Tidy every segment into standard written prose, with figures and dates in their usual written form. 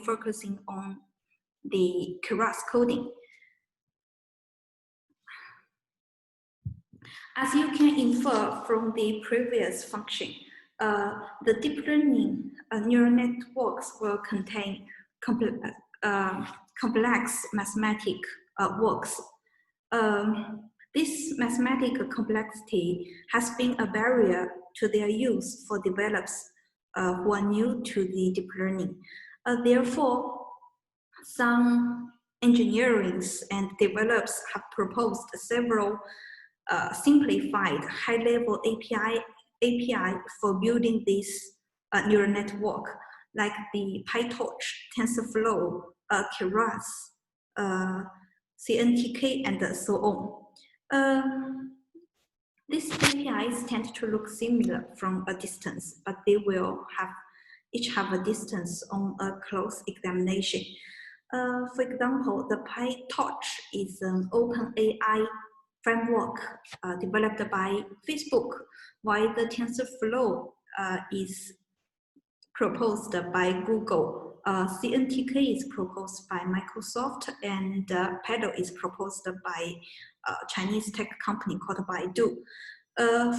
focusing on the Keras coding. As you can infer from the previous function, the deep learning neural networks will contain complex mathematical works. This mathematical complexity has been a barrier to their use for developers who are new to the deep learning. Therefore, some engineers and developers have proposed several simplified high-level API for building this neural network, like the PyTorch, TensorFlow, Keras, CNTK, and so on. These APIs tend to look similar from a distance, but they will each have a distance on a close examination. For example, the PyTorch is an open AI framework developed by Facebook, while the TensorFlow is proposed by Google. CNTK is proposed by Microsoft, and Paddle is proposed by a Chinese tech company called Baidu.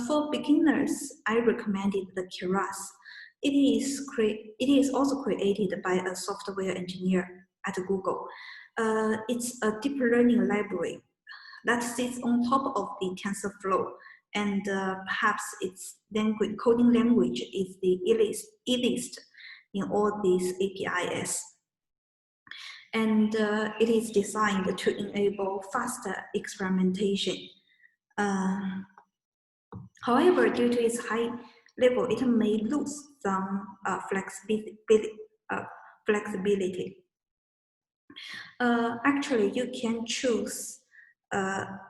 For beginners, I recommended the Keras. It is also created by a software engineer at Google. It's a deep learning library that sits on top of the TensorFlow, and perhaps its coding language is the easiest in all these APIs. And it is designed to enable faster experimentation. However, due to its high level, it may lose some flexibility. Actually, you can choose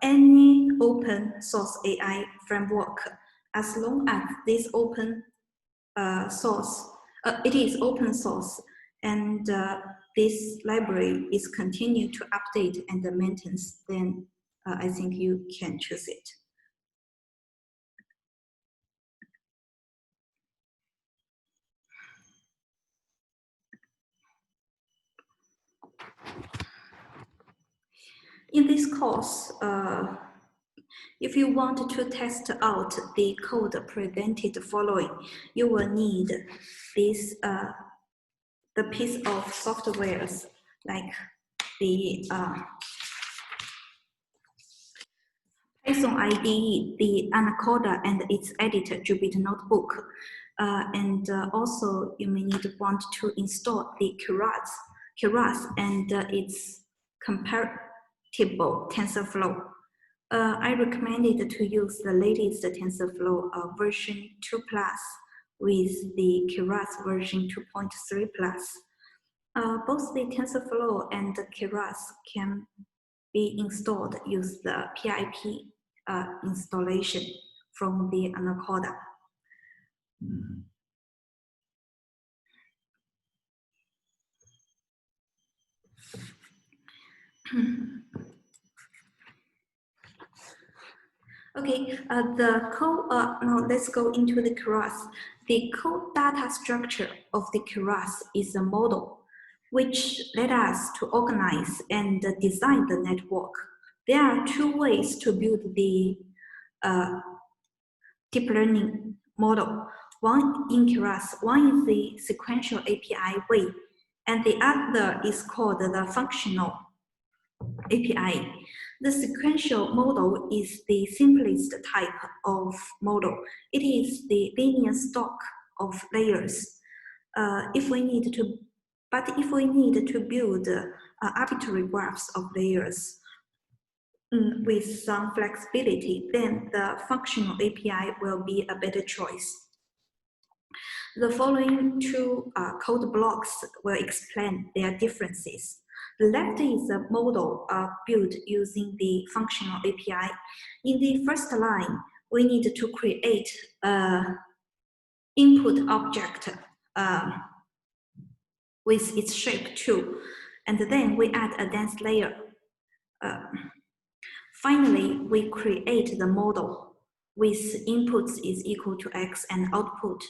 any open source AI framework as long as this open source, it is open source, and this library is continued to update and maintenance, then I think you can choose it. In this course, if you want to test out the code presented following, you will need this the piece of softwares like the Python IDE, the Anaconda, and its editor, Jupyter Notebook. And also, you may want to install the Keras and its compatible TensorFlow. I recommended to use the latest TensorFlow version 2+, with the Keras version 2.3+. Both the TensorFlow and the Keras can be installed use the PIP installation from the Anaconda. Okay, the code, now let's go into the Keras. The code data structure of the Keras is a model which led us to organize and design the network. There are two ways to build the deep learning model. One in Keras, one is the sequential API way, and the other is called the functional API. The sequential model is the simplest type of model. It is the linear stock of layers. If we need to build arbitrary graphs of layers with some flexibility, then the functional API will be a better choice. The following two code blocks will explain their differences. The left is a model built using the functional API. In the first line, we need to create an input object with its shape 2, and then we add a dense layer. Finally, we create the model with inputs is equal to x and output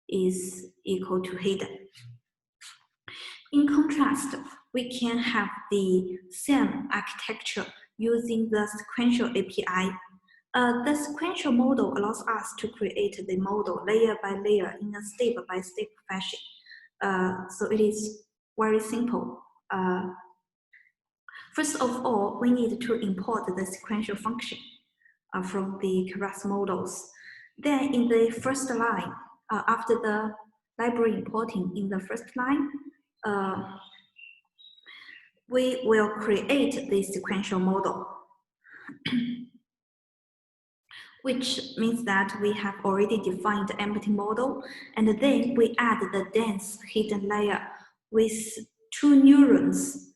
is equal to hidden. In contrast, we can have the same architecture using the sequential API. The sequential model allows us to create the model layer by layer in a step-by-step fashion. So it is very simple. First of all, we need to import the sequential function from the Keras models. Then in the first line, after the library importing in the first line, we will create the sequential model, which means that we have already defined the empty model, and then we add the dense hidden layer with 2 neurons.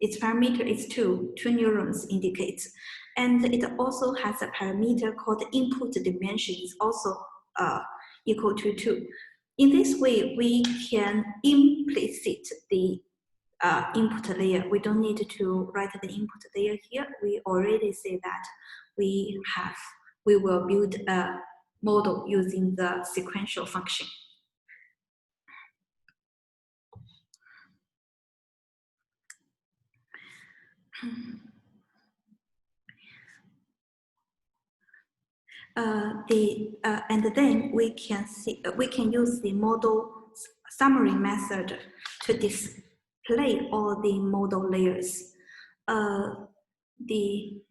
Its parameter is 2 neurons indicates, and it also has a parameter called input dimension is also equal to 2. In this way, we can implicit the input layer. We don't need to write the input layer here. We already say that we will build a model using the sequential function. And then we can use the model summary method to display all the model layers. The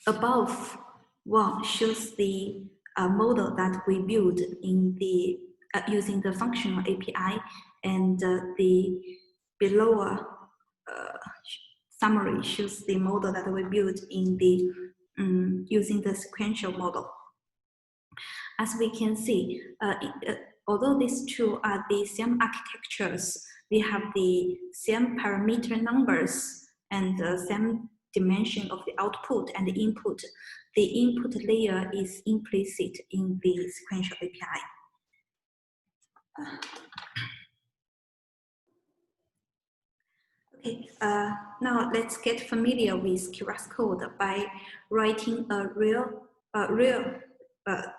above one shows the model that we build in the using the functional API, and the below summary shows the model that we built in the using the sequential model. As we can see, although these two are the same architectures, we have the same parameter numbers and the same dimension of the output and the input. The input layer is implicit in the sequential API. Okay, now let's get familiar with Keras code by writing a real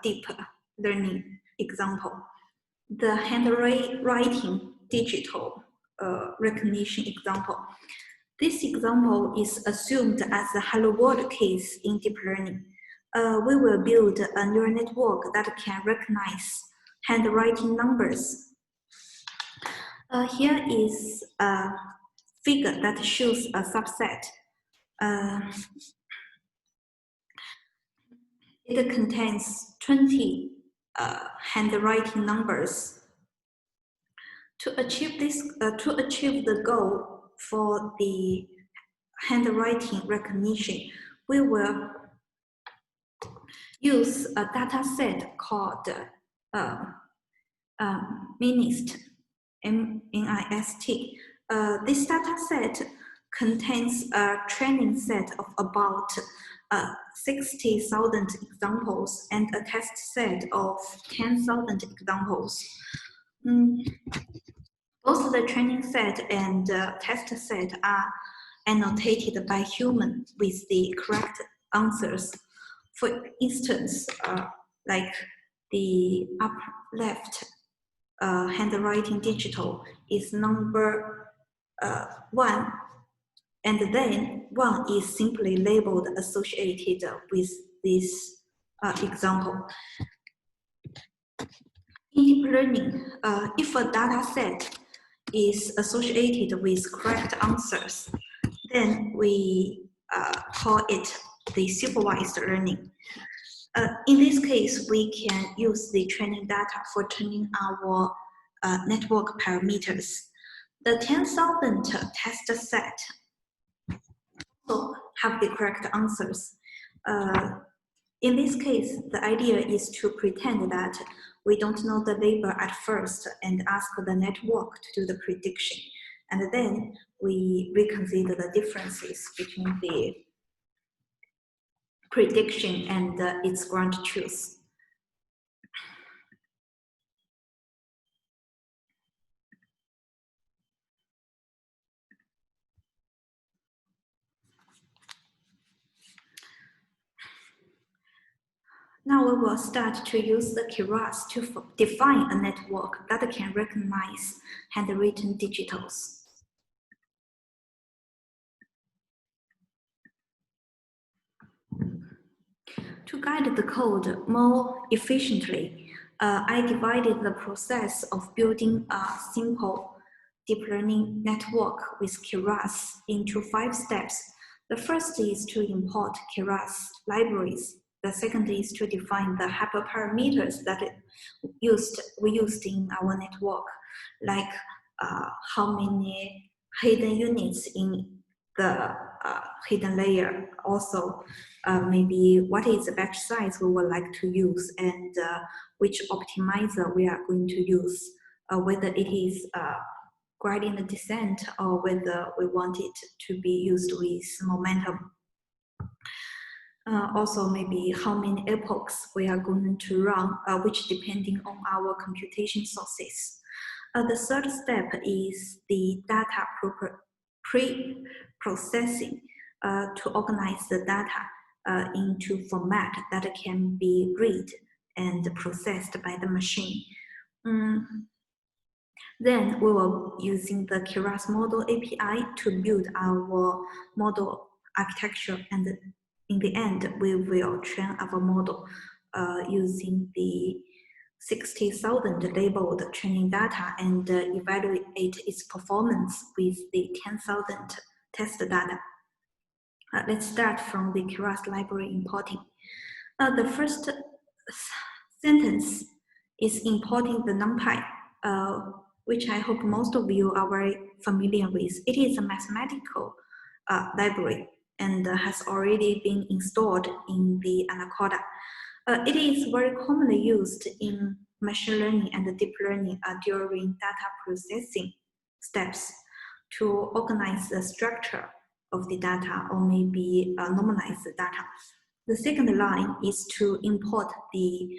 deep learning example. The handwriting digital recognition example. This example is assumed as a hello world case in deep learning. We will build a neural network that can recognize handwriting numbers. Here is a figure that shows a subset. It contains 20 handwriting numbers. To achieve this, to achieve the goal for the handwriting recognition, we will use a data set called MNIST, M-N-I-S-T. This data set contains a training set of about 60,000 examples and a test set of 10,000 examples. Both the training set and test set are annotated by human with the correct answers. For instance, like the upper left handwriting digital is number 1, and then 1 is simply labeled associated with this example. In deep learning, if a data set is associated with correct answers, then we call it the supervised learning. In this case, we can use the training data for training our network parameters. The 10,000 test set also have the correct answers. In this case, the idea is to pretend that we don't know the label at first and ask the network to do the prediction. And then we reconsider the differences between the prediction and its ground truth. Now we will start to use the Keras to define a network that can recognize handwritten digitals. To guide the code more efficiently, I divided the process of building a simple deep learning network with Keras into 5 steps. The first is to import Keras libraries. The second is to define the hyperparameters that we used in our network, like how many hidden units in the hidden layer. Also, maybe what is the batch size we would like to use, and which optimizer we are going to use, whether it is gradient descent or whether we want it to be used with momentum. Also, maybe how many epochs we are going to run, which depending on our computation sources. The third step is the data pre-processing to organize the data into format that can be read and processed by the machine. Then we will using the Keras model API to build our model architecture, and in the end, we will train our model using the 60,000 labeled training data and evaluate its performance with the 10,000 test data. Let's start from the Keras library importing. The first sentence is importing the NumPy, which I hope most of you are very familiar with. It is a mathematical library and has already been installed in the Anaconda. It is very commonly used in machine learning and deep learning during data processing steps to organize the structure of the data or maybe normalize the data. The second line is to import the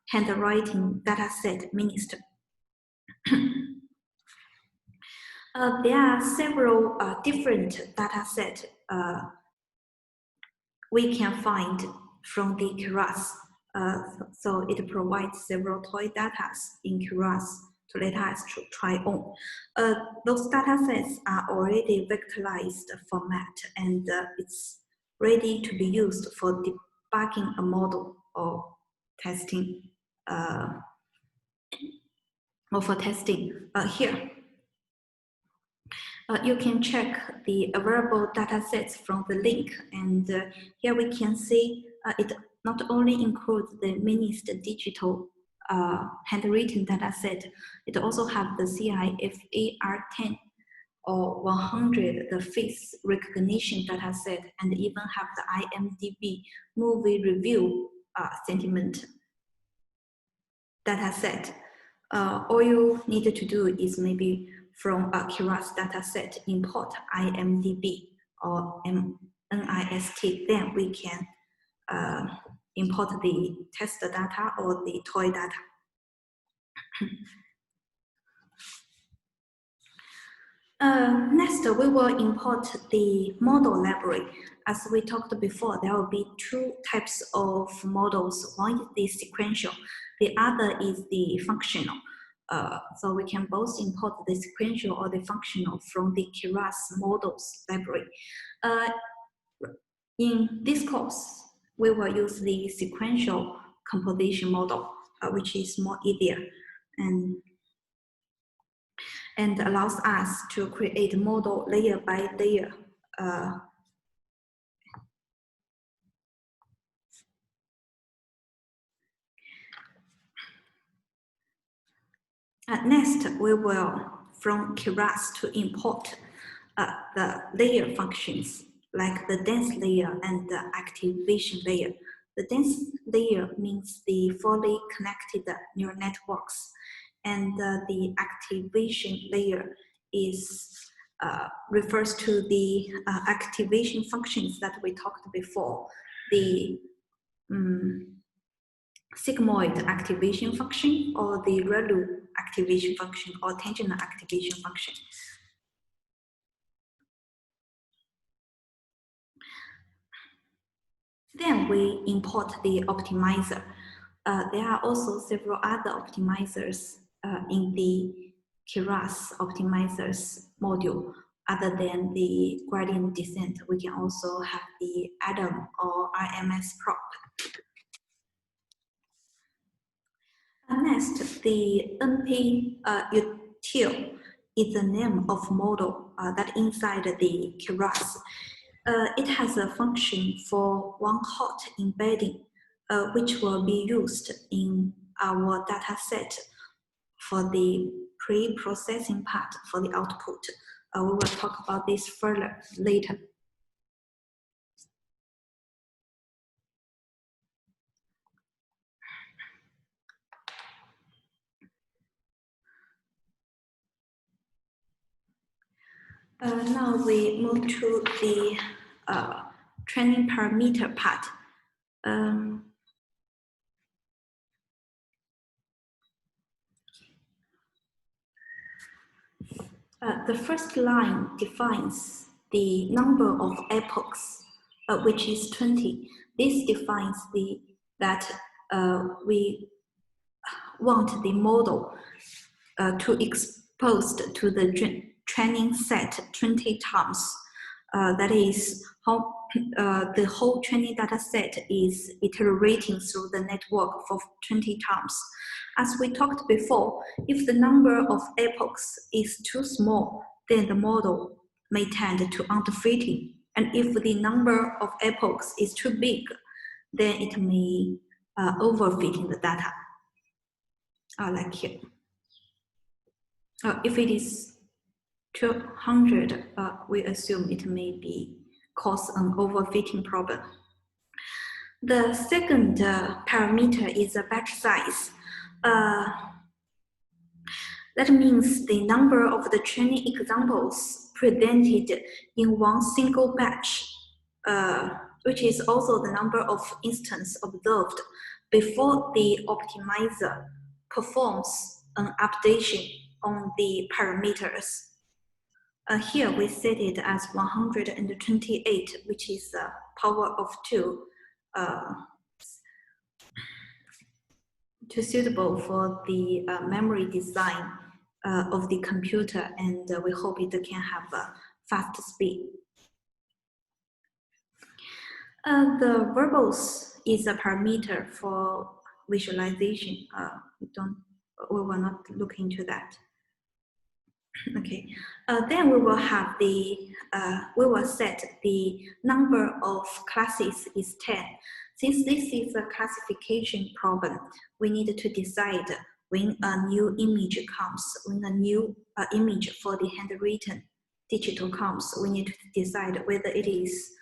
handwriting dataset MiniST. There are several different datasets we can find from the Keras. So it provides several toy data in Keras to let us try on. Those datasets are already vectorized format, and it's ready to be used for debugging a model or testing. Or for testing here. You can check the available datasets from the link, and here we can see it not only includes the MiniST digital handwritten dataset, it also has the CIFAR10 or 100, the face recognition dataset, and even have the IMDb movie review sentiment dataset. All you need to do is maybe from a Keras dataset import IMDb or NIST, then we can import the test data or the toy data. Next, we will import the model library. As we talked before, there will be 2 types of models. One is the sequential, the other is the functional. So we can both import the sequential or the functional from the Keras models library. In this course, we will use the sequential composition model, which is more easier and allows us to create model layer by layer. Next, we will from Keras to import the layer functions like the dense layer and the activation layer. The dense layer means the fully connected neural networks, and the activation layer is refers to the activation functions that we talked before, the sigmoid activation function or the ReLU activation function or tangent activation function. Then we import the optimizer. There are also several other optimizers in the Keras optimizers module. Other than the gradient descent, we can also have the Adam or IMS prop. Next, the NP util is the name of model that inside the Keras. It has a function for one hot embedding, which will be used in our data set for the pre-processing part for the output. We will talk about this further later. Now we move to the training parameter part. The first line defines the number of epochs, which is 20. This defines that we want the model to expose to the training set 20 times. That is how the whole training data set is iterating through the network for 20 times. As we talked before, if the number of epochs is too small, then the model may tend to underfitting. And if the number of epochs is too big, then it may overfitting the data. Like here. If it is 200, we assume it may be cause an overfitting problem. The second parameter is the batch size. That means the number of the training examples presented in one single batch, which is also the number of instances observed before the optimizer performs an updation on the parameters. Here we set it as 128, which is the power of 2, to suitable for the memory design of the computer, and we hope it can have a fast speed. The verbose is a parameter for visualization. We will not look into that. Okay, then we will have we will set the number of classes is 10. Since this is a classification problem, we need to decide when a new image comes, when a new image for the handwritten digital comes, we need to decide whether it is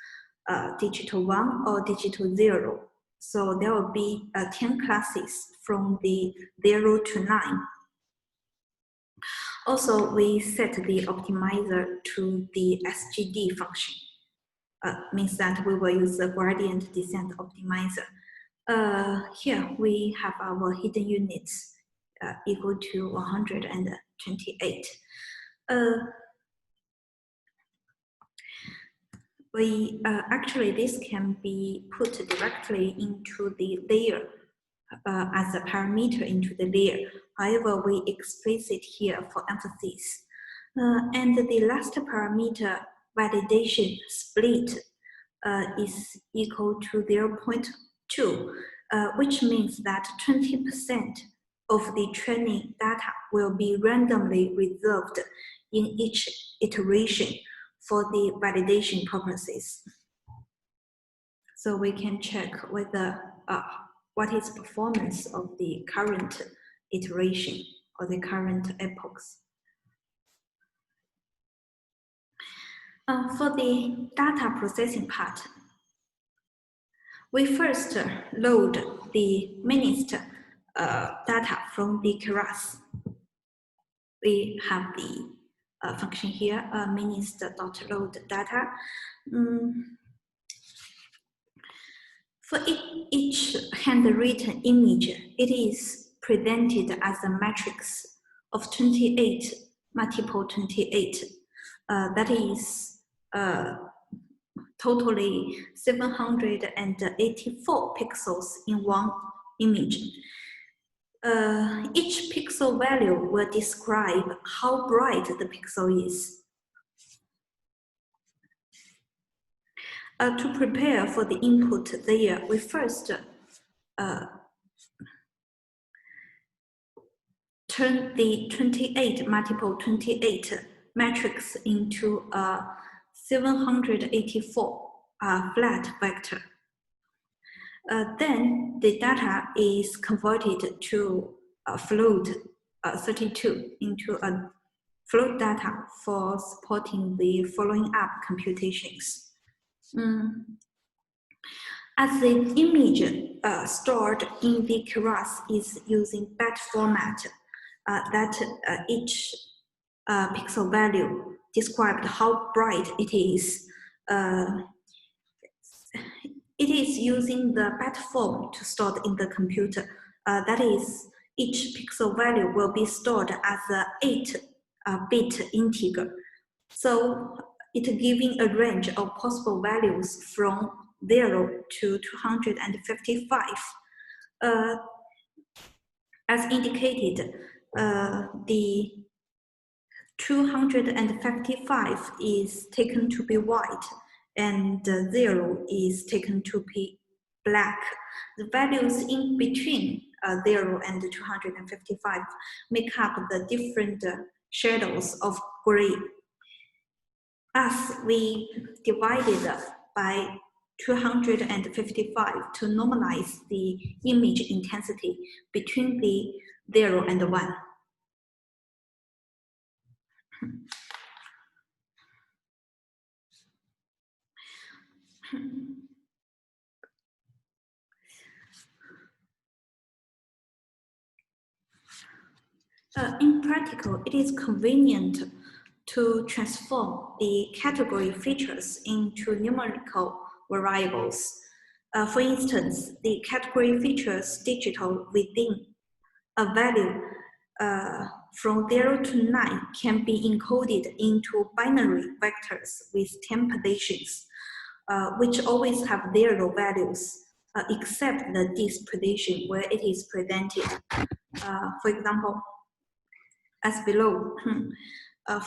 digital 1 or digital 0. So there will be 10 classes from the 0 to 9. Also, we set the optimizer to the SGD function. Means that we will use the gradient descent optimizer. Here we have our hidden units equal to 128. Actually, this can be put directly into the layer as a parameter into the layer. However, we explicit here for emphasis. And the last parameter, validation split, is equal to 0.2, which means that 20% of the training data will be randomly reserved in each iteration for the validation purposes. So we can check whether what is performance of the current iteration or the current epochs. For the data processing part, we first load the minist data from the Keras. We have the function here, minist.load data. For each handwritten image, it is presented as a matrix of 28 multiple 28. That is totally 784 pixels in one image. Each pixel value will describe how bright the pixel is. To prepare for the input layer, we first turn the 28 multiple 28 matrix into a 784 flat vector. Then the data is converted to float 32 into a float data for supporting the following up computations. As the image stored in the Keras is using byte format, that each pixel value described how bright it is. It is using the byte form to store in the computer. That is, each pixel value will be stored as a 8-bit integer. So it giving a range of possible values from 0 to 255. As indicated, the 255 is taken to be white and 0 is taken to be black. The values in between 0 and 255 make up the different shadows of gray. As we divided by 255 to normalize the image intensity between the 0 and 1. In practical, it is convenient to transform the category features into numerical variables. For instance, the category features digital within a value from 0 to 9 can be encoded into binary vectors with 10 positions, which always have 0 values, except the disk position where it is presented. For example, as below,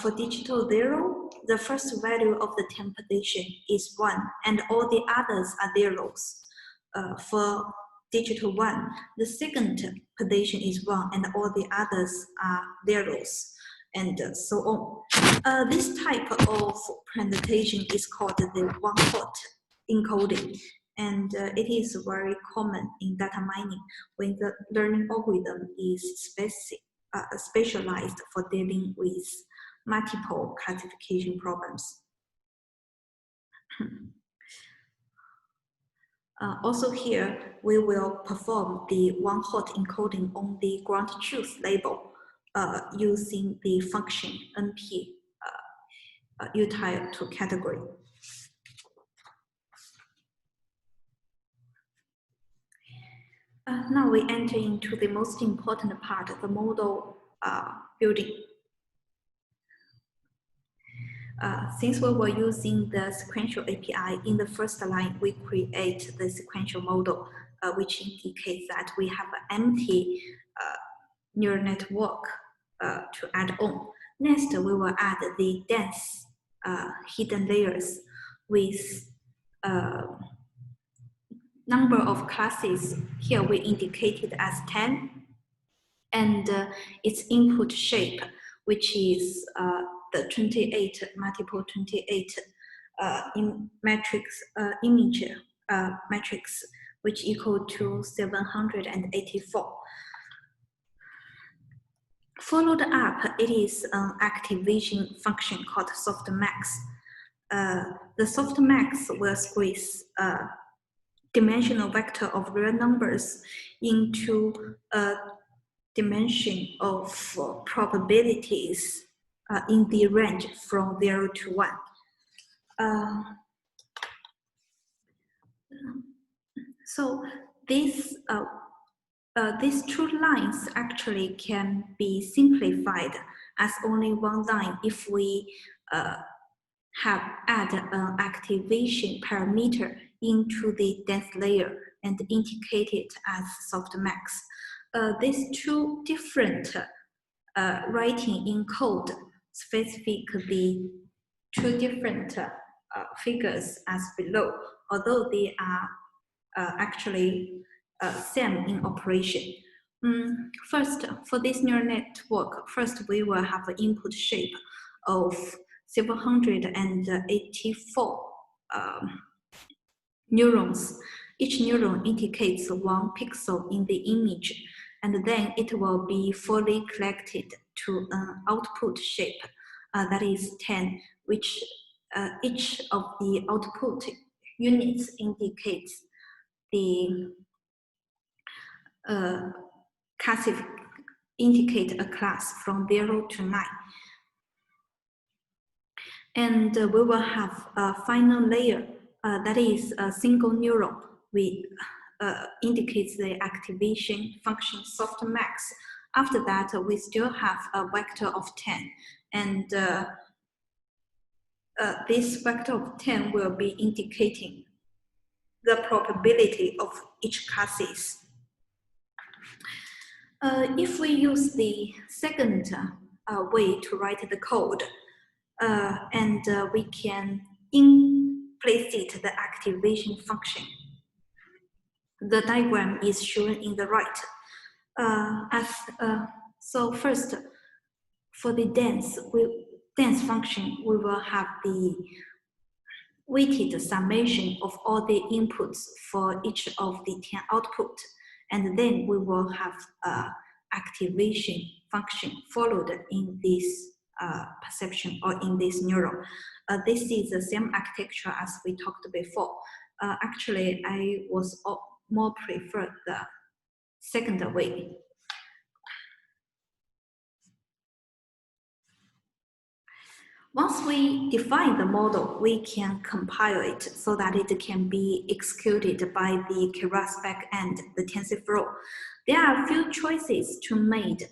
for digital 0, the first value of the 10 position is 1, and all the others are zeros. For digital 1, the second position is 1, and all the others are zeros, and so on. This type of presentation is called the one-hot encoding, and it is very common in data mining when the learning algorithm is specialized for dealing with multiple classification problems. Also here, we will perform the one-hot encoding on the ground truth label using the function np util to category. Now we enter into the most important part of the model building. Since we were using the sequential API, in the first line, we create the sequential model, which indicates that we have an empty neural network to add on. Next, we will add the dense hidden layers with number of classes. Here we indicated as 10, and its input shape, which is the 28 multiple 28 in matrix image matrix, which equal to 784. Followed up, it is an activation function called softmax. The softmax will squeeze dimensional vector of real numbers into a dimension of probabilities in the range from 0 to 1. So these two lines actually can be simplified as only one line if we add an activation parameter into the dense layer and indicate it as softmax. These two different writing in code specify the two different figures as below, although they are actually same in operation. First, for this neural network, first we will have an input shape of 784 neurons. Each neuron indicates one pixel in the image, and then it will be fully collected to an output shape that is 10, which each of the output units indicates the indicate a class from 0 to 9. And we will have a final layer that is a single neuron. We indicates the activation function softmax. After that, we still have a vector of 10. And this vector of 10 will be indicating the probability of each classes. If we use the second way to write the code, and we can implicit the activation function. The diagram is shown in the right. So first, for the dense function, we will have the weighted summation of all the inputs for each of the 10 output, and then we will have activation function followed in this perception or in this neuron. This is the same architecture as we talked before. Actually, I was more prefer the second way. Once we define the model, we can compile it so that it can be executed by the Keras backend, the TensorFlow. There are a few choices to make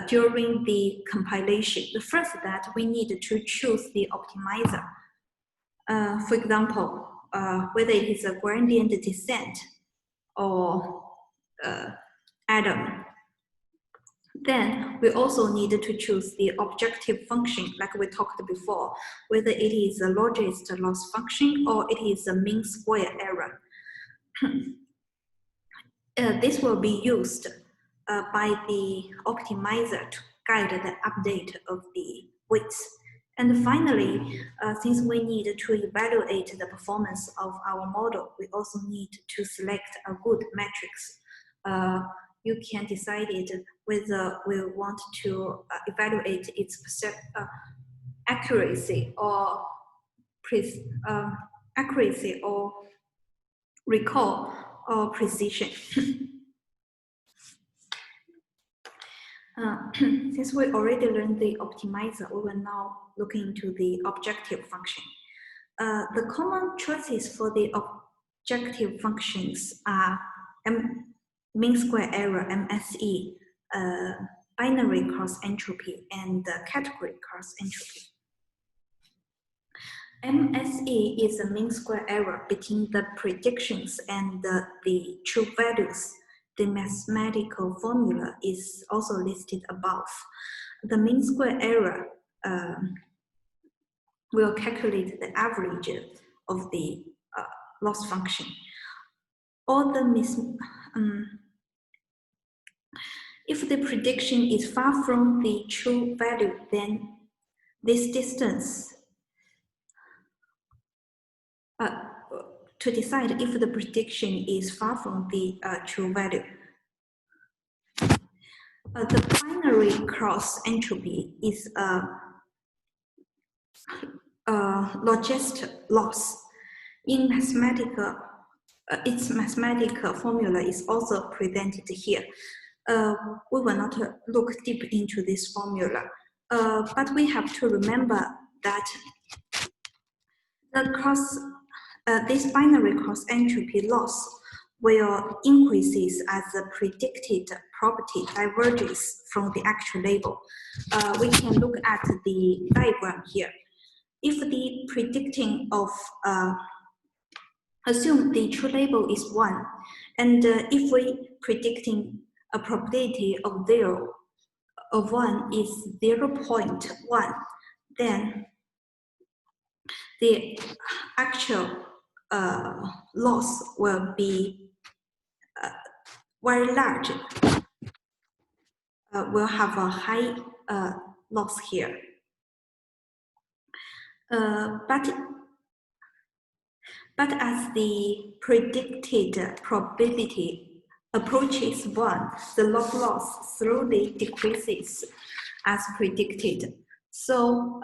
during the compilation. The first that we need to choose the optimizer. For example, whether it is a gradient descent or atom. Then we also need to choose the objective function, like we talked before, whether it is a largest loss function or it is a mean square error. This will be used by the optimizer to guide the update of the weights. And finally, since we need to evaluate the performance of our model, we also need to select a good matrix. You can decide it whether we want to evaluate its accuracy or recall or precision. Since we already learned the optimizer, we will now look into the objective function. The common choices for the objective functions are mean square error, MSE, binary cross entropy, and category cross entropy. MSE is a mean square error between the predictions and the true values. The mathematical formula is also listed above. The mean square error will calculate the average of the loss function. All the if the prediction is far from the true value, then this distance to decide if the prediction is far from the true value. The binary cross entropy is a logist loss. In mathematical, its mathematical formula is also presented here. We will not look deep into this formula, but we have to remember that this binary cross entropy loss will increases as the predicted property diverges from the actual label. We can look at the diagram here. if the predicting of assume the true label is 1, and if we predicting a probability of 1 is 0.1, then the actual loss will be very large, will have a high loss here. But as the predicted probability approaches 1, the log loss slowly decreases as predicted. So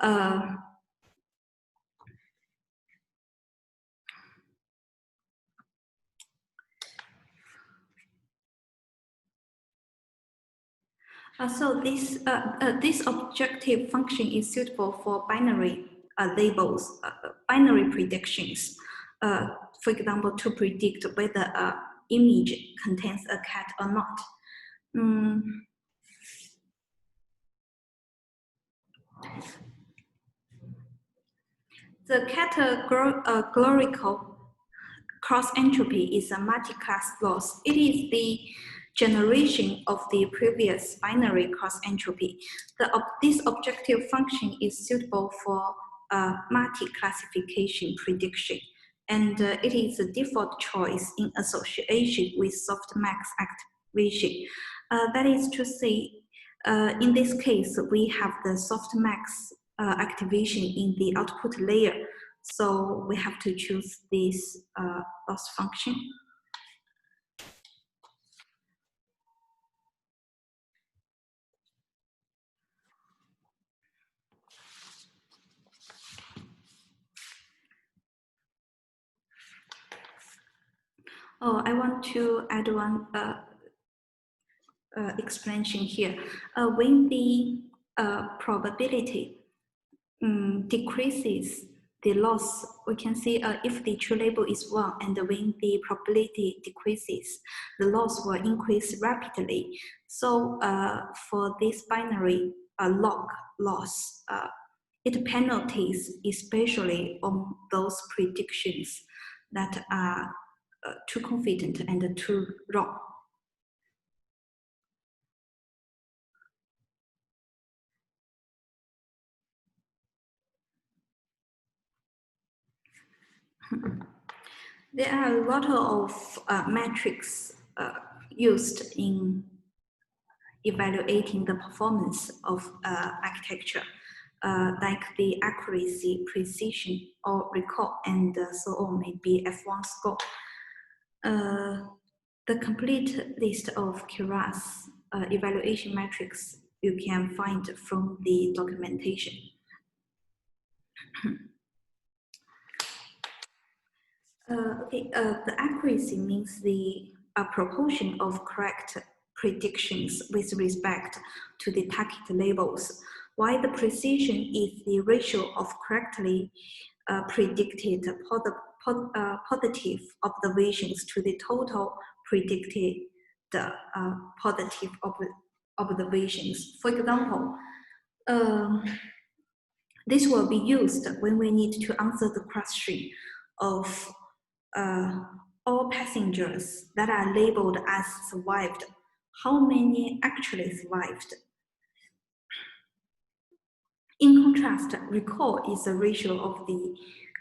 this objective function is suitable for binary labels, binary predictions. For example, to predict whether an image contains a cat or not. The categorical cross entropy is a multi-class loss. It is the generation of the previous binary cross entropy. This objective function is suitable for multi-classification prediction, and it is a default choice in association with softmax activation. That is to say, in this case, we have the softmax activation in the output layer. So we have to choose this loss function. Oh, I want to add one explanation here. When the probability decreases the loss, we can see if the true label is 1, and when the probability decreases, the loss will increase rapidly. So for this binary log loss, it penalties especially on those predictions that are too confident and too wrong. There are a lot of metrics used in evaluating the performance of architecture, like the accuracy, precision, or recall, and so on, may be F1 score. The complete list of Keras evaluation metrics you can find from the documentation. The accuracy means the proportion of correct predictions with respect to the target labels, while the precision is the ratio of correctly predicted positive observations to the total predicted positive observations. For example, this will be used when we need to answer the question of all passengers that are labeled as survived, how many actually survived? In contrast, recall is a ratio of the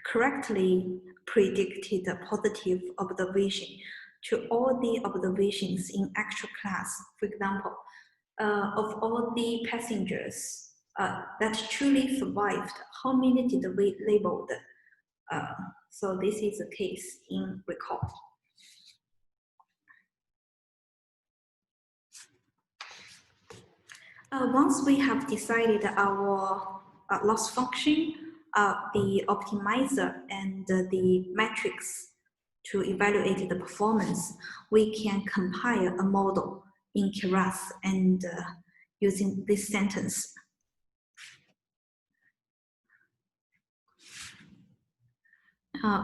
correctly predicted positive observation to all the observations in actual class. For example, of all the passengers that truly survived, how many did we labeled? So this is the case in recall. Once we have decided our loss function, the optimizer, and the metrics to evaluate the performance, we can compile a model in Keras and using this sentence.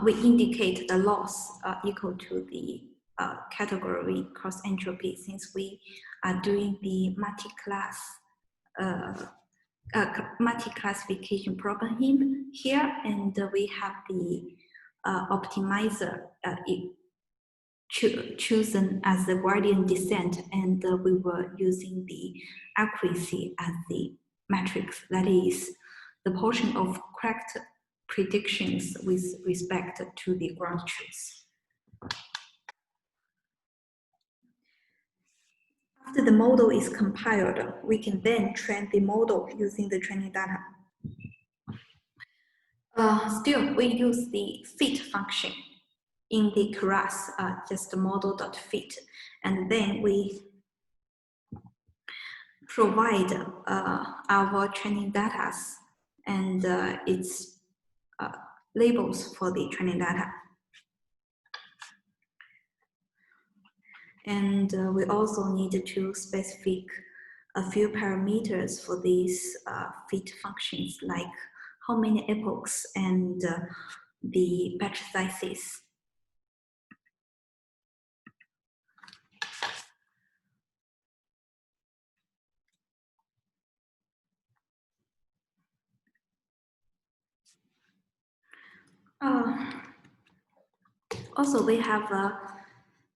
We indicate the loss equal to the category cross entropy, since we are doing the multi-class multi-classification problem here, and we have the optimizer chosen as the gradient descent, and we were using the accuracy as the matrix, that is the portion of correct predictions with respect to the ground truth. After the model is compiled, we can then train the model using the training data. Still, we use the fit function in the Keras, just model.fit, and then we provide our training data and its labels for the training data. And we also need to specify a few parameters for these fit functions, like how many epochs and the batch sizes. Also, we have a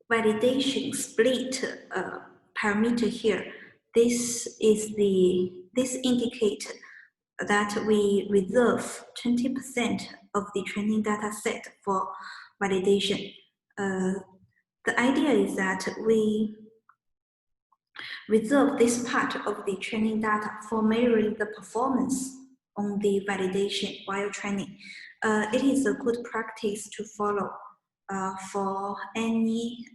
validation split parameter here. This indicates that we reserve 20% of the training data set for validation. The idea is that we reserve this part of the training data for measuring the performance on the validation while training. It is a good practice to follow for any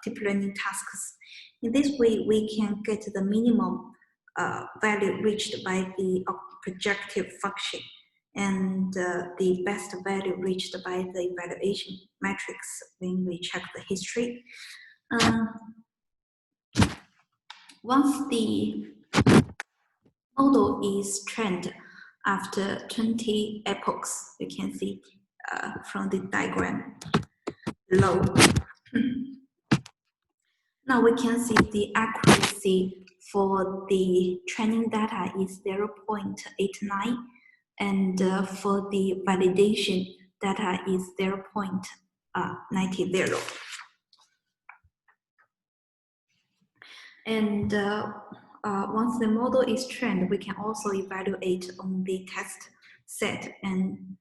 deep learning tasks. In this way, we can get the minimum value reached by the projective function and the best value reached by the evaluation matrix when we check the history. Once the model is trained after 20 epochs, you can see from the diagram below. Now we can see the accuracy for the training data is 0.89, and for the validation data is 0.90. And once the model is trained, we can also evaluate on the test set, and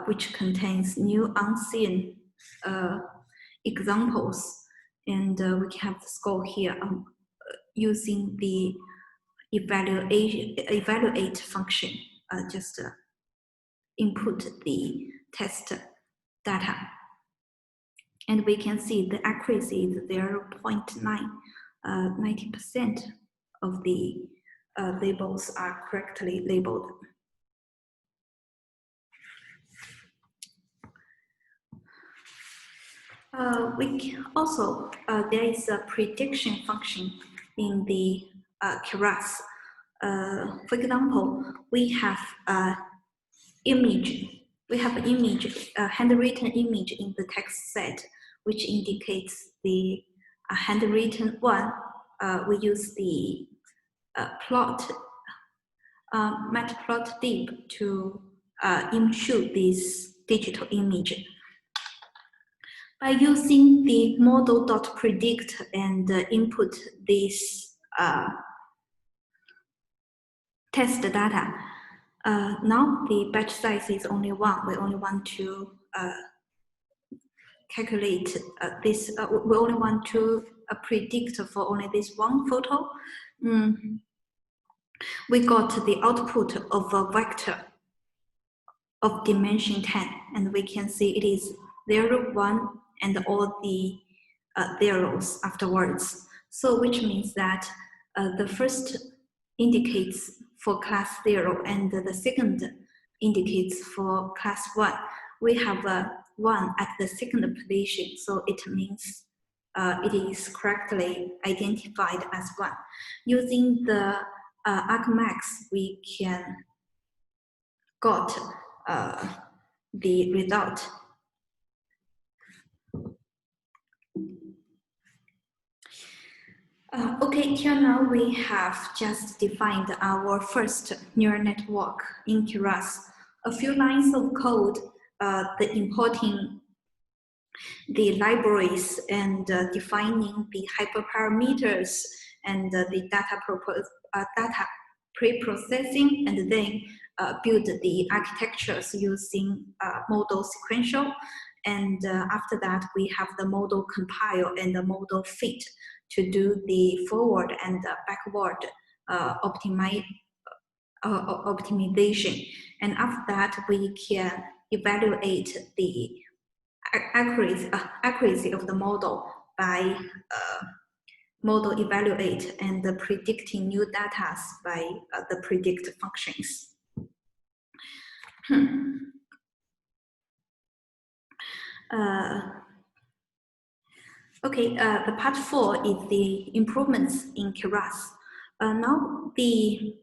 which contains new unseen examples. And we can have the score here using the evaluate function. Just input the test data. And we can see the accuracy is 0.9. 90% of the labels are correctly labeled. We can also, there is a prediction function in the Keras. For example, we have an image. We have an image, a handwritten image in the text set, which indicates the handwritten one. We use the matplotlib to impute this digital image. By using the model.predict and input this test data, now the batch size is only 1. We only want to calculate this. We only want to predict for only this one photo. We got the output of a vector of dimension 10, and we can see it is 0, 1, and all the zeros afterwards. So which means that the first indicates for class 0 and the second indicates for class 1. We have a 1 at the second position, so it means it is correctly identified as 1. Using the argmax, we can got the result. Okay, till now we have just defined our first neural network in Keras. A few lines of code, the importing the libraries and defining the hyperparameters and the data pre-processing, and then build the architectures using model sequential. And after that, we have the model compile and the model fit to do the forward and backward optimization. And after that, we can evaluate the accuracy of the model by model evaluate and predicting new data by the predict functions. Okay, the part 4 is the improvements in Keras. Now we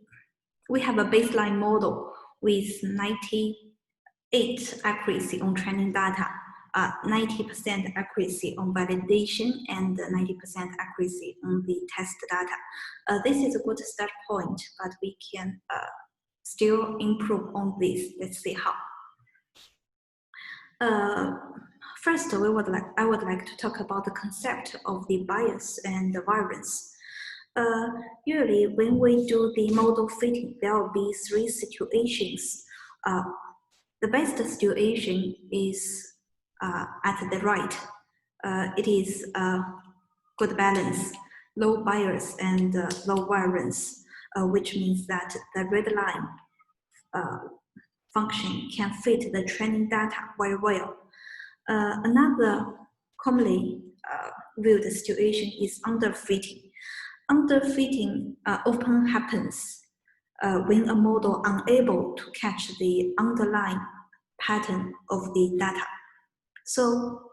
have a baseline model with 98% accuracy on training data, 90% accuracy on validation, and 90% accuracy on the test data. This is a good start point, but we can still improve on this. Let's see how. First, I would like to talk about the concept of the bias and the variance. Usually, when we do the model fitting, there will be 3 situations. The best situation is at the right. It is good balance, low bias, and low variance, which means that the red line function can fit the training data very well. Another commonly viewed situation is underfitting. Underfitting often happens when a model unable to catch the underlying pattern of the data. So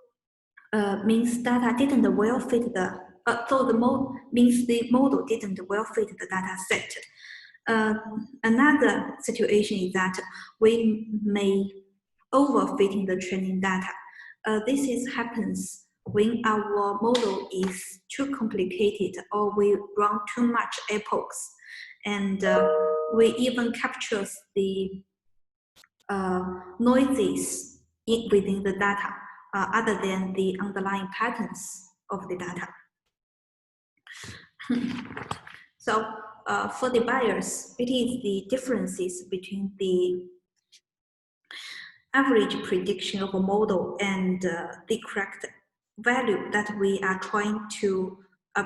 means data didn't well fit the, means the model didn't well fit the data set. Another situation is that we may overfitting the training data. This happens when our model is too complicated or we run too much epochs, and we even captures the noises within the data other than the underlying patterns of the data. So for the bias, it is the differences between the average prediction of a model and the correct value that we are trying to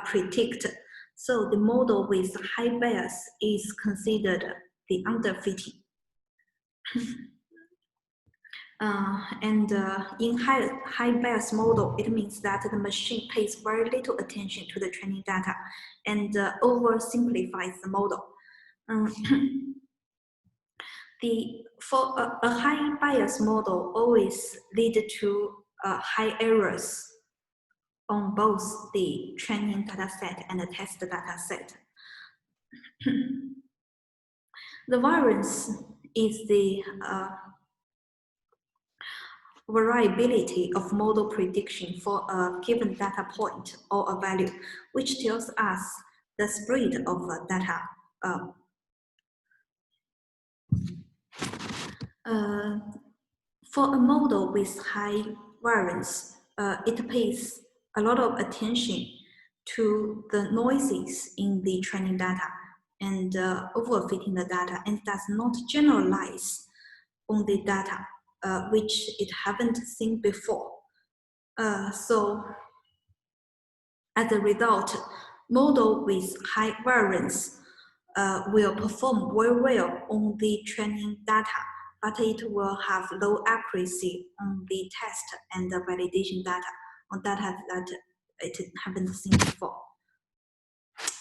predict. So the model with high bias is considered the underfitting. In high bias model, it means that the machine pays very little attention to the training data and oversimplifies the model. For a high bias model always lead to high errors on both the training data set and the test data set. The variance is the variability of model prediction for a given data point or a value, which tells us the spread of data. For a model with high variance, it pays a lot of attention to the noises in the training data and overfitting the data, and does not generalize on the data, which it haven't seen before. So as a result, model with high variance will perform very well on the training data, but it will have low accuracy on the test and the validation data, on data that it haven't seen before.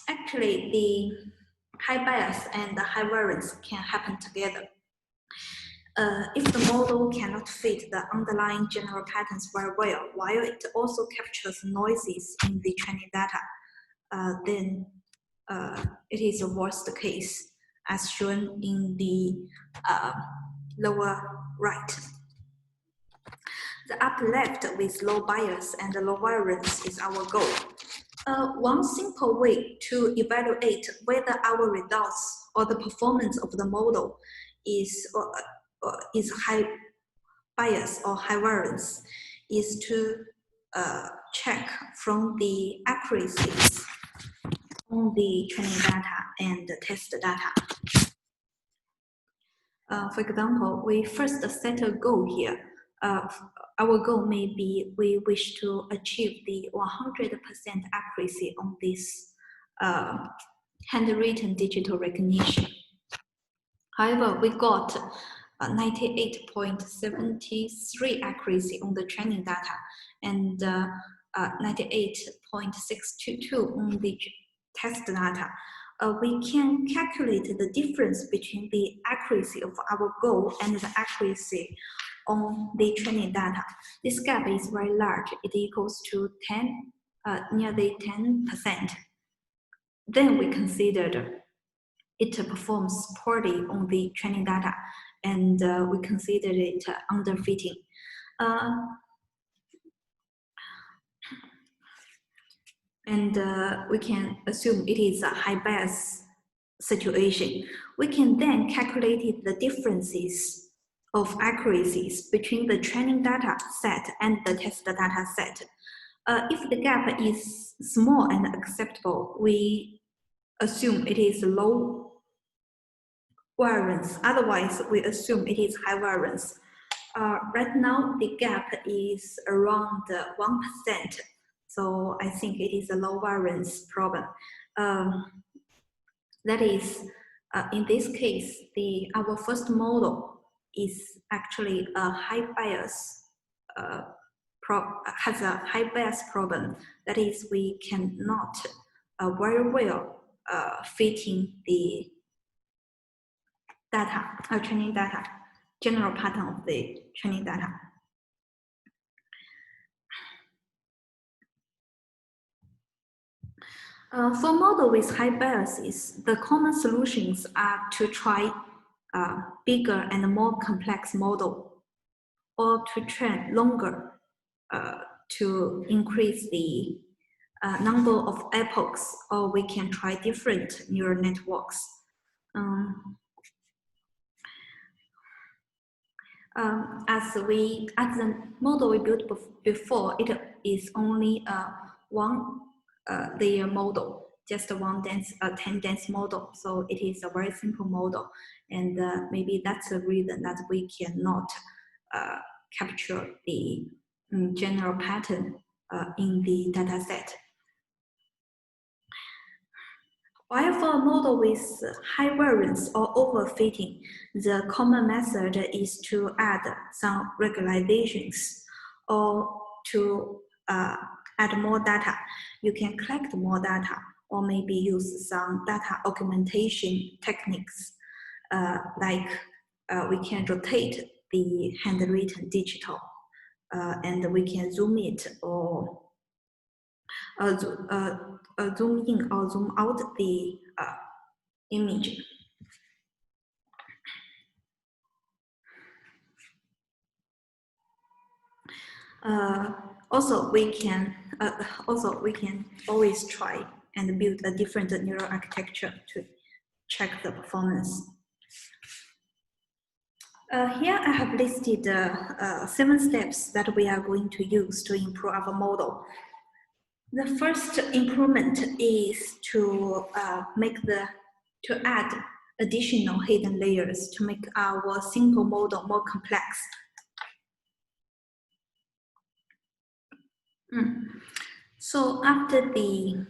Actually, the high bias and the high variance can happen together. If the model cannot fit the underlying general patterns very well, while it also captures noises in the training data, then it is the worst case, as shown in the lower right. The upper left with low bias and low variance is our goal. One simple way to evaluate whether our results or the performance of the model is high bias or high variance is to check from the accuracies on the training data and the test data. For example, we first set a goal here. Our goal may be we wish to achieve the 100% accuracy on this handwritten digital recognition. However, we got 98.73 accuracy on the training data and 98.622 on the test data. We can calculate the difference between the accuracy of our goal and the accuracy on the training data. This gap is very large. It equals to nearly 10%. Then we considered it performs poorly on the training data, and we considered it underfitting. And we can assume it is a high bias situation. We can then calculate the differences of accuracies between the training data set and the test data set. If the gap is small and acceptable, we assume it is low variance. Otherwise, we assume it is high variance. Right now, the gap is around 1%. So I think it is a low variance problem. That is, in this case, our first model is actually a high bias, has a high bias problem. That is, we cannot very well fitting the data, training data, general pattern of the training data. For model with high biases, the common solutions are to try bigger and more complex model, or to train longer to increase the number of epochs, or we can try different neural networks. As the model we built before, it is only one layer model, just one dense, 10 dense model. So it is a very simple model, and maybe that's the reason that we cannot capture the general pattern in the data set. While for a model with high variance or overfitting, the common method is to add some regularizations or to add more data. You can collect more data or maybe use some data augmentation techniques like we can rotate the handwritten digital and we can zoom it or zoom in or zoom out the image. Also, we can always try and build a different neural architecture to check the performance. Here I have listed 7 steps that we are going to use to improve our model. The first improvement is to add additional hidden layers to make our simple model more complex. So after we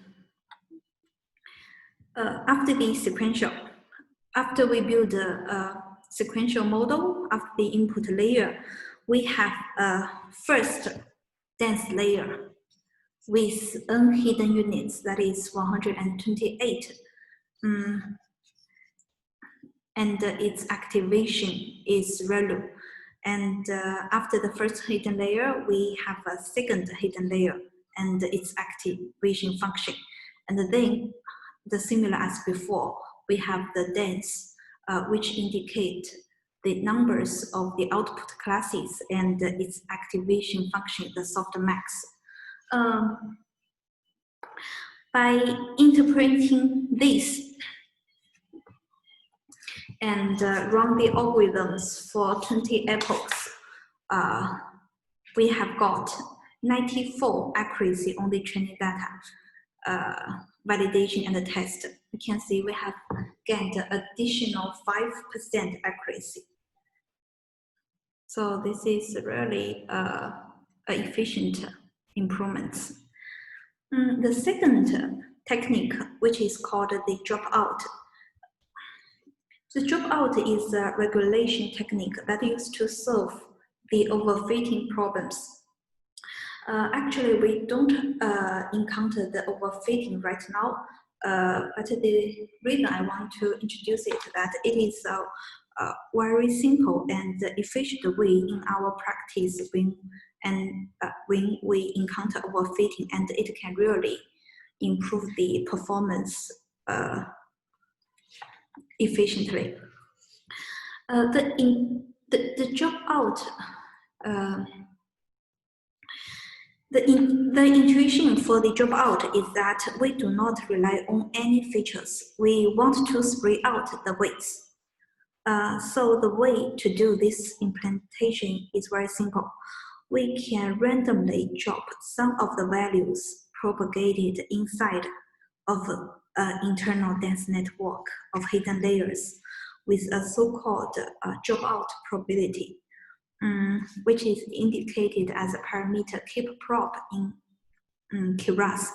build a sequential model of the input layer, we have a first dense layer with n hidden units, that is 128. And its activation is ReLU. And after the first hidden layer, we have a second hidden layer and its activation function. And then, the similar as before, we have the dense, which indicate the numbers of the output classes and its activation function, the softmax. By interpreting this and run the algorithms for 20 epochs, we have got 94 accuracy on the training data, validation and the test. We can see we have gained additional 5% accuracy. So this is really efficient improvements. The second technique, which is called the dropout. The dropout is a regulation technique that is used to solve the overfitting problems. Actually, we don't encounter the overfitting right now, but the reason I want to introduce it that it is a very simple and efficient way in our practice when we encounter overfitting, and it can really improve the performance efficiently. The dropout. The intuition for the dropout is that we do not rely on any features. We want to spread out the weights. So the way to do this implementation is very simple. We can randomly drop some of the values propagated inside of an internal dense network of hidden layers with a so-called dropout probability. Which is indicated as a parameter keep prop in Keras.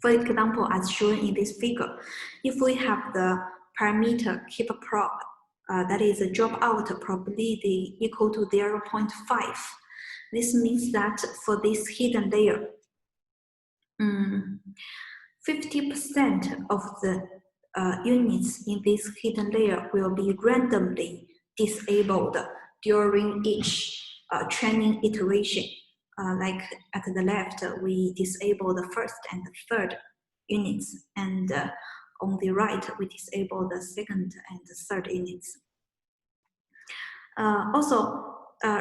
For example, as shown in this figure, if we have the parameter keep prop, that is a dropout probability equal to 0.5, this means that for this hidden layer, 50% of the units in this hidden layer will be randomly disabled during each training iteration. Like at the left, we disable the first and the third units, and on the right, we disable the second and the third units. Also,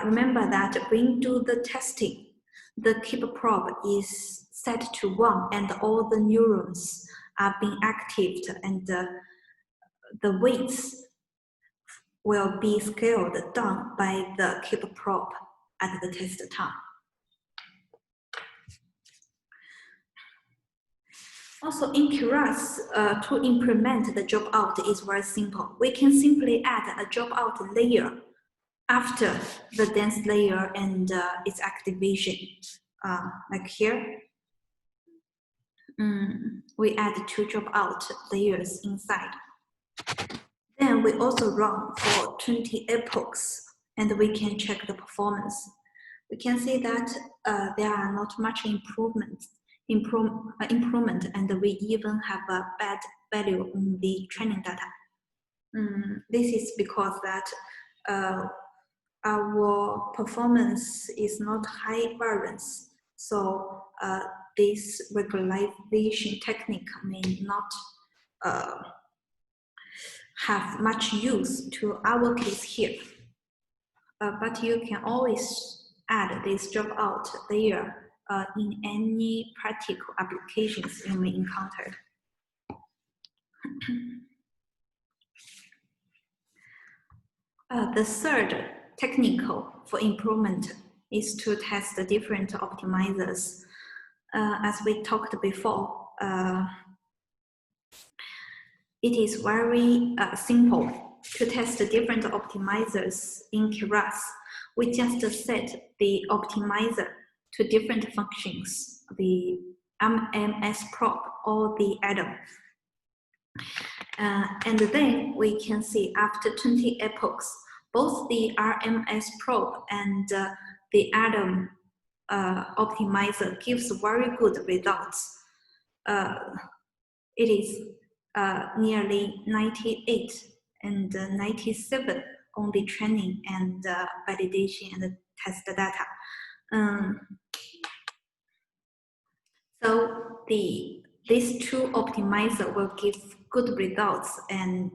remember that when you do the testing, the keep probe is set to 1 and all the neurons are being activated, and the weights will be scaled down by the keep probe at the test time. Also in Keras, to implement the dropout is very simple. We can simply add a dropout layer after the dense layer and its activation. Like here, we add 2 dropout layers inside. Then we also run for 20 epochs, and we can check the performance. We can see that there are not much improvement, and we even have a bad value in the training data. This is because that our performance is not high variance, so this regularization technique may not have much use to our case here. But you can always add this dropout layer in any practical applications you may encounter. The third technical for improvement is to test the different optimizers. As we talked before, it is very simple to test the different optimizers in Keras. We just set the optimizer to different functions, the MMS prop or the atom. And then we can see after 20 epochs, both the RMS probe and the atom optimizer gives very good results. It is nearly 98 and 97 on the training and validation and test data. So these 2 optimizer will give good results and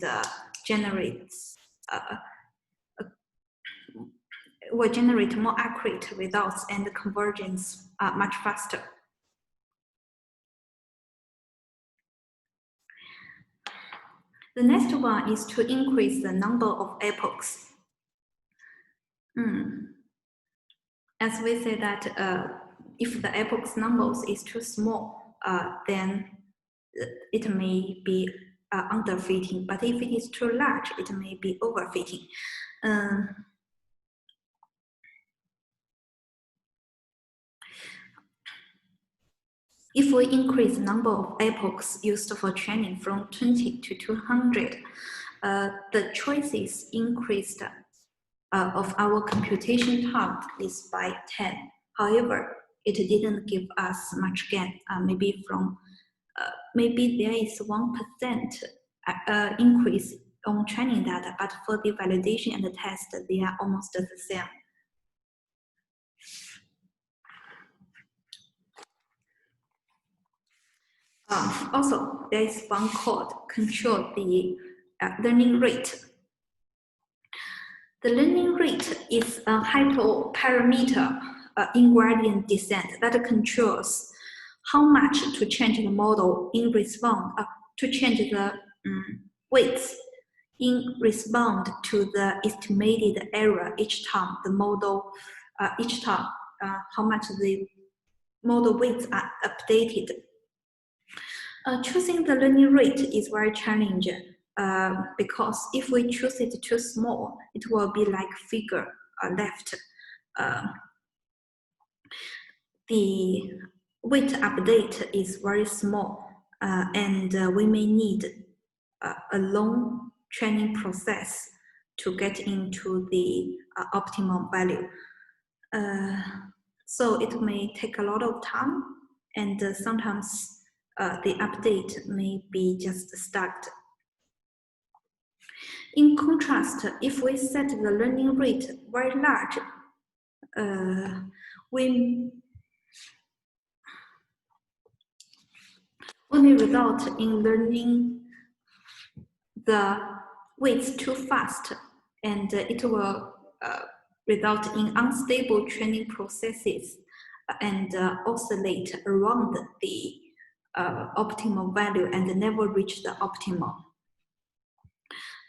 will generate more accurate results, and the convergence much faster. The next one is to increase the number of epochs. As we say that if the epochs numbers is too small, then it may be underfitting. But if it is too large, it may be overfitting. If we increase the number of epochs used for training from 20 to 200, the choices increased of our computation time is by 10. However, it didn't give us much gain. Maybe there is 1% increase on training data, but for the validation and the test, they are almost the same. Also, there is one code control the learning rate. The learning rate is a hyperparameter ingredient descent that controls how much to change the model in response to change the weights in response to the estimated error each time the model how much the model weights are updated. Choosing the learning rate is very challenging because if we choose it too small, it will be like figure left. The weight update is very small and we may need a long training process to get into the optimum value. So it may take a lot of time and sometimes the update may be just stuck. In contrast, if we set the learning rate very large, we may result in learning the weights too fast, and it will result in unstable training processes and oscillate around the optimal value and never reach the optimal.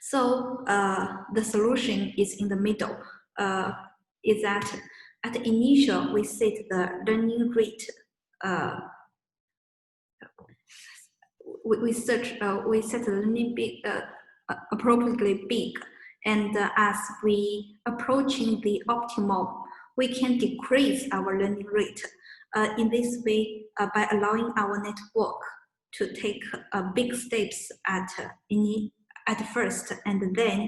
So the solution is in the middle, is that at the initial we set the learning rate, we set the learning big, appropriately big, and as we approaching the optimal, we can decrease our learning rate. In this way, by allowing our network to take big steps at first and then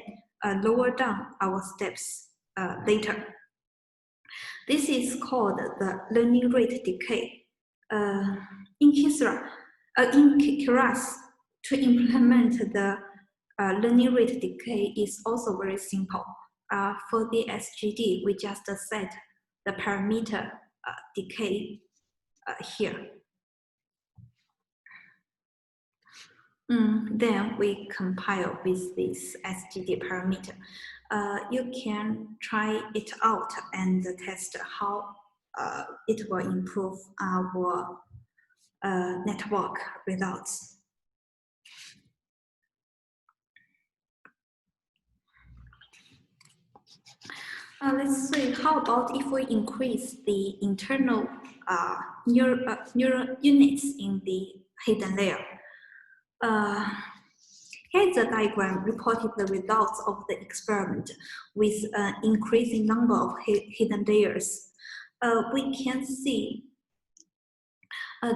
lower down our steps later. This is called the learning rate decay. In Keras, to implement the learning rate decay is also very simple. For the SGD, we just set the parameter decay here. Then we compile with this SGD parameter. You can try it out and test how it will improve our network results. Let's see, how about if we increase the internal neural units in the hidden layer? Here's the diagram reporting the results of the experiment with an increasing number of hidden layers. We can see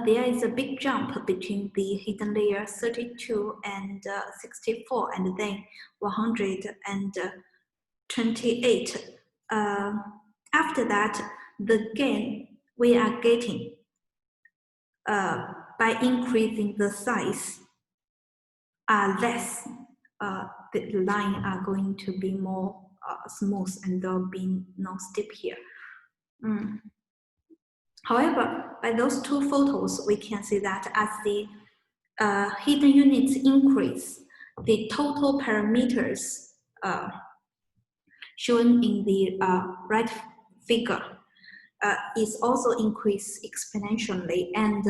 there is a big jump between the hidden layer 32 and 64 and then 128. After that, the gain we are getting by increasing the size are less. The line are going to be more smooth and there will be no steep here. However, by those two photos, we can see that as the hidden units increase, the total parameters shown in the right figure is also increased exponentially, and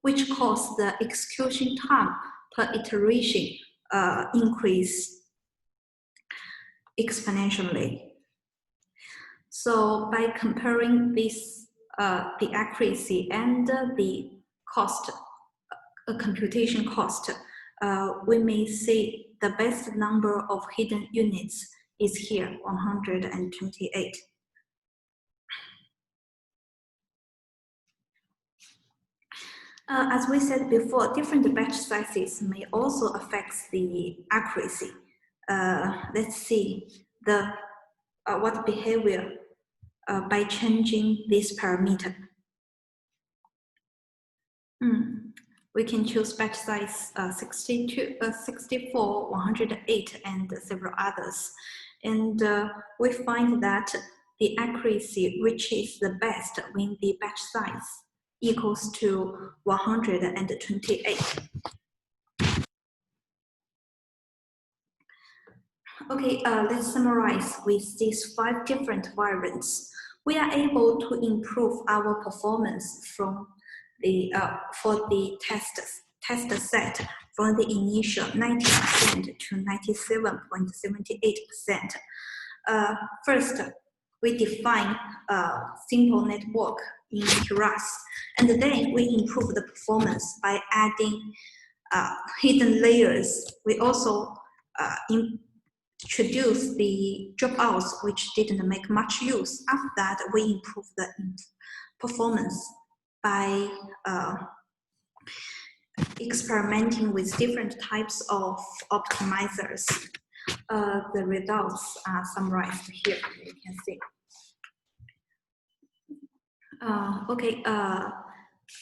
which caused the execution time per iteration increase exponentially. So by comparing this, the accuracy and the cost, computation cost, we may see the best number of hidden units is here, 128. As we said before, different batch sizes may also affect the accuracy. Let's see the what behavior by changing this parameter. We can choose batch size 62, 64, 108, and several others. And we find that the accuracy reaches the best when the batch size equals to 128. Okay, let's summarize with these 5 different variants. We are able to improve our performance from the for the test set from the initial 90% to 97.78%. First, we define a simple network in Keras, and then we improve the performance by adding hidden layers. We also introduce the dropouts, which didn't make much use. After that, we improve the performance by experimenting with different types of optimizers. The results are summarized here, you can see. Okay,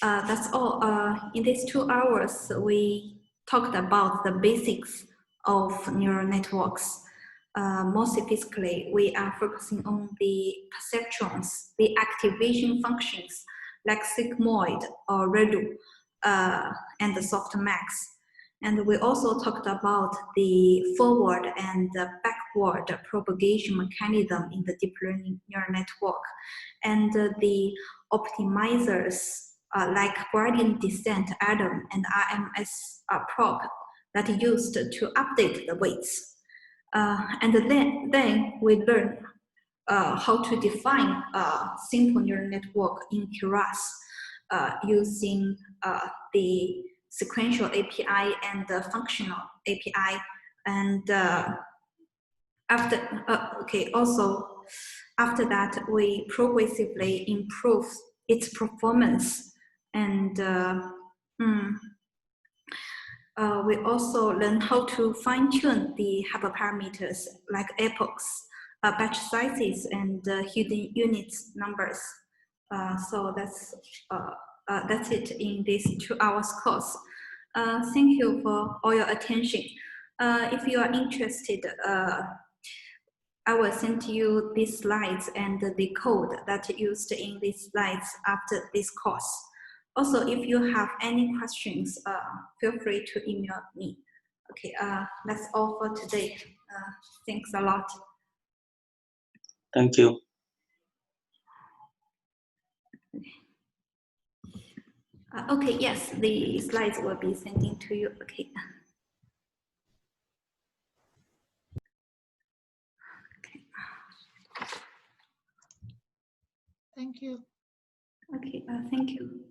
that's all. In these 2 hours, we talked about the basics of neural networks. More specifically, we are focusing on the perceptrons, the activation functions like sigmoid or redo, and the softmax. And we also talked about the forward and the backward propagation mechanism in the deep learning neural network, and the optimizers like gradient descent atom and RMS probe that are used to update the weights. And then we learn how to define a simple neural network in Keras using the sequential API and the functional API. And also after that, we progressively improve its performance. And we also learn how to fine-tune the hyperparameters like epochs, batch sizes, and hidden units numbers. So that's it in this 2 hours course. Thank you for all your attention. If you are interested, I will send you these slides and the code that used in these slides after this course. Also, if you have any questions, feel free to email me. Okay, that's all for today. Thanks a lot. Thank you. Okay, yes, the slides will be sending to you. Okay. Thank you. Okay, thank you.